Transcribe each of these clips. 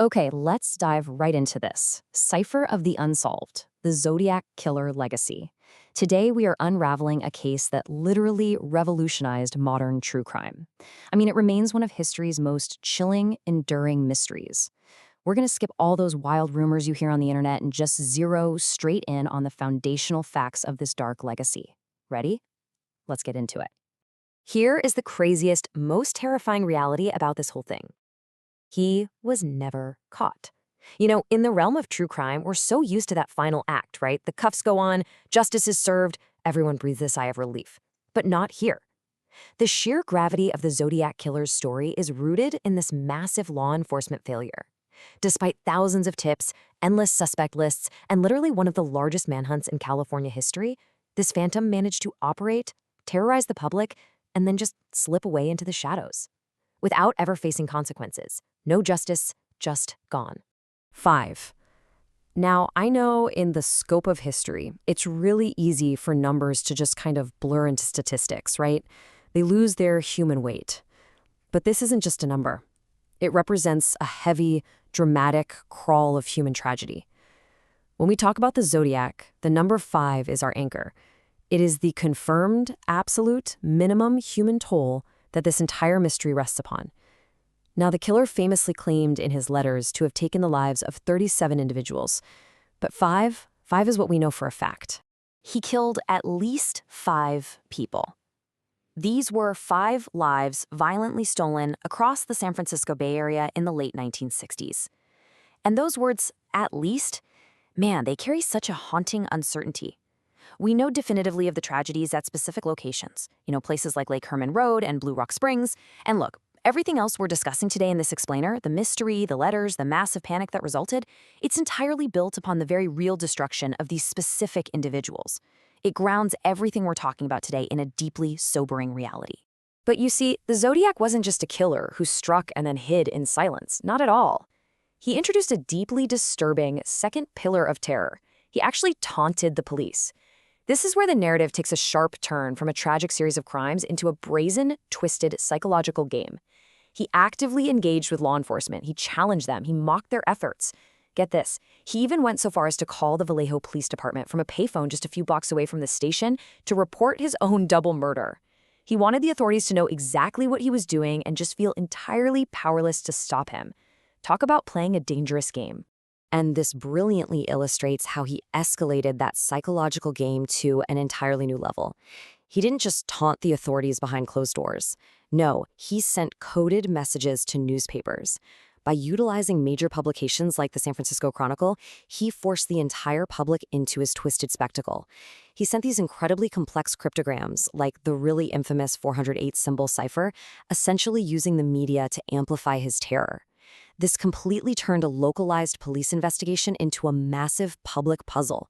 Okay, let's dive right into this. Cipher of the Unsolved, the Zodiac Killer Legacy. Today, we are unraveling a case that literally revolutionized modern true crime. I mean, it remains one of history's most chilling, enduring mysteries. We're going to skip all those wild rumors you hear on the internet and just zero straight in on the foundational facts of this dark legacy. Ready? Let's get into it. Here is the craziest, most terrifying reality about this whole thing. He was never caught. You know, in the realm of true crime, we're so used to that final act, right? The cuffs go on, justice is served, everyone breathes a sigh of relief. But not here. The sheer gravity of the Zodiac Killer's story is rooted in this massive law enforcement failure. Despite thousands of tips, endless suspect lists, and literally one of the largest manhunts in California history, this phantom managed to operate, terrorize the public, and then just slip away into the shadows, without ever facing consequences. No justice, just gone. 5. Now, I know in the scope of history, it's really easy for numbers to just kind of blur into statistics, right? They lose their human weight. But this isn't just a number. It represents a heavy, dramatic crawl of human tragedy. When we talk about the Zodiac, the number 5 is our anchor. It is the confirmed, absolute, minimum human toll that this entire mystery rests upon. Now, the killer famously claimed in his letters to have taken the lives of 37 individuals. But five is what we know for a fact. He killed at least 5 people. These were 5 lives violently stolen across the San Francisco Bay Area in the late 1960s. And those words, at least, man, they carry such a haunting uncertainty. We know definitively of the tragedies at specific locations, places like Lake Herman Road and Blue Rock Springs. And look, everything else we're discussing today in this explainer, the mystery, the letters, the massive panic that resulted, it's entirely built upon the very real destruction of these specific individuals. It grounds everything we're talking about today in a deeply sobering reality. But you see, the Zodiac wasn't just a killer who struck and then hid in silence. Not at all. He introduced a deeply disturbing second pillar of terror. He actually taunted the police. This is where the narrative takes a sharp turn from a tragic series of crimes into a brazen, twisted psychological game. He actively engaged with law enforcement. He challenged them. He mocked their efforts. Get this, he even went so far as to call the Vallejo Police Department from a payphone just a few blocks away from the station to report his own double murder. He wanted the authorities to know exactly what he was doing and just feel entirely powerless to stop him. Talk about playing a dangerous game. And this brilliantly illustrates how he escalated that psychological game to an entirely new level. He didn't just taunt the authorities behind closed doors. No, he sent coded messages to newspapers. By utilizing major publications like the San Francisco Chronicle, he forced the entire public into his twisted spectacle. He sent these incredibly complex cryptograms, like the really infamous 408 symbol cipher, essentially using the media to amplify his terror. This completely turned a localized police investigation into a massive public puzzle.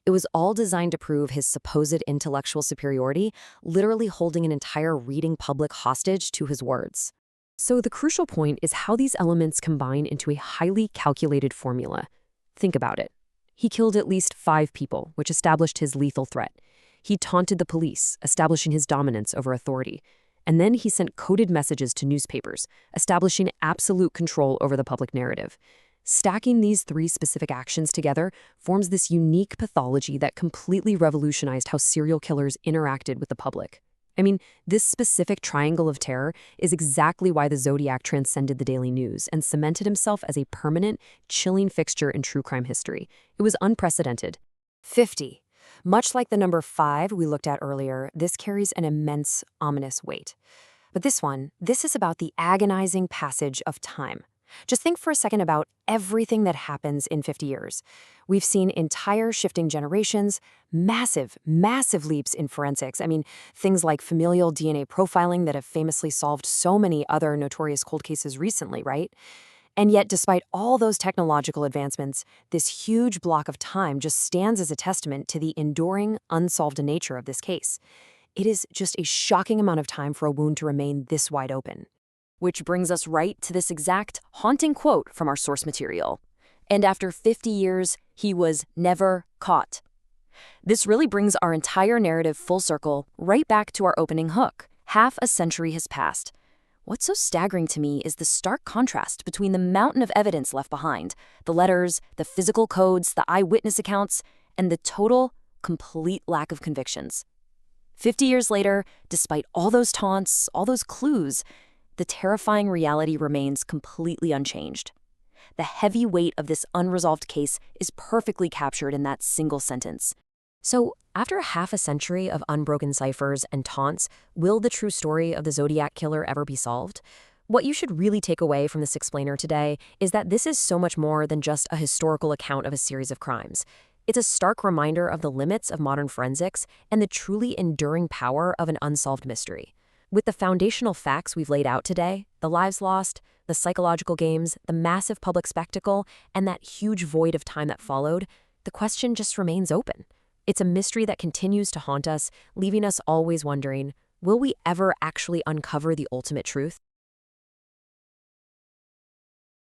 It was all designed to prove his supposed intellectual superiority, literally holding an entire reading public hostage to his words. So the crucial point is how these elements combine into a highly calculated formula. Think about it. He killed at least 5 people, which established his lethal threat. He taunted the police, establishing his dominance over authority. And then he sent coded messages to newspapers, establishing absolute control over the public narrative. Stacking these 3 specific actions together forms this unique pathology that completely revolutionized how serial killers interacted with the public. I mean, this specific triangle of terror is exactly why the Zodiac transcended the daily news and cemented himself as a permanent, chilling fixture in true crime history. It was unprecedented. 50. Much like the number 5 we looked at earlier, this carries an immense, ominous weight. But this is about the agonizing passage of time. Just think for a second about everything that happens in 50 years. We've seen entire shifting generations, massive leaps in forensics. I mean, things like familial DNA profiling that have famously solved so many other notorious cold cases recently, right? And yet, despite all those technological advancements, this huge block of time just stands as a testament to the enduring, unsolved nature of this case. It is just a shocking amount of time for a wound to remain this wide open. Which brings us right to this exact haunting quote from our source material. And after 50 years, he was never caught. This really brings our entire narrative full circle right back to our opening hook. Half a century has passed. What's so staggering to me is the stark contrast between the mountain of evidence left behind, the letters, the physical codes, the eyewitness accounts, and the total, complete lack of convictions. 50 years later, despite all those taunts, all those clues, the terrifying reality remains completely unchanged. The heavy weight of this unresolved case is perfectly captured in that single sentence. So, after half a century of unbroken ciphers and taunts, will the true story of the Zodiac Killer ever be solved? What you should really take away from this explainer today is that this is so much more than just a historical account of a series of crimes. It's a stark reminder of the limits of modern forensics and the truly enduring power of an unsolved mystery. With the foundational facts we've laid out today, the lives lost, the psychological games, the massive public spectacle, and that huge void of time that followed, the question just remains open. It's a mystery that continues to haunt us, leaving us always wondering, will we ever actually uncover the ultimate truth?